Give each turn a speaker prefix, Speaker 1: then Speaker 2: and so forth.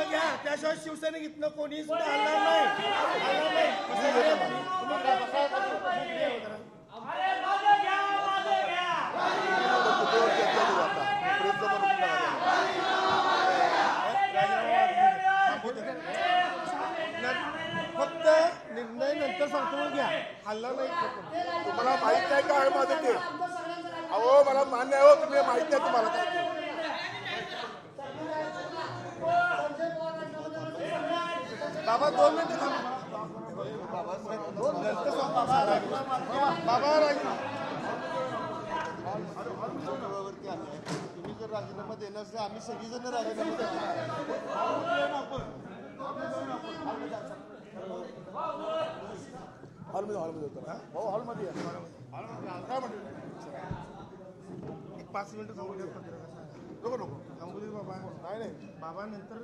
Speaker 1: घ्या, त्याशिवाय शिवसैनिक इथनं कोणी सुद्धा हलणार नाही. फक्त निर्णय नंतर सांगतो घ्या, हल्ला नाही.
Speaker 2: तुम्हाला माहित नाही काय आहे माझं ते? अहो मला मान्य आहे, तुम्ही माहित नाही तुम्हाला काय.
Speaker 1: बाबा 2 मिनिटं थांबा. बाबा तुम्ही जर राजीनामा देणार असेल, आम्ही सगळीजण राजीनामा
Speaker 2: हॉलमध्ये होतो भाऊ, हॉलमध्ये काय म्हणतो?
Speaker 1: 5 मिनिटं थांबू द्या.
Speaker 2: नको नको
Speaker 1: थांबू दे बाबा.
Speaker 2: नाही
Speaker 1: बाबा नंतर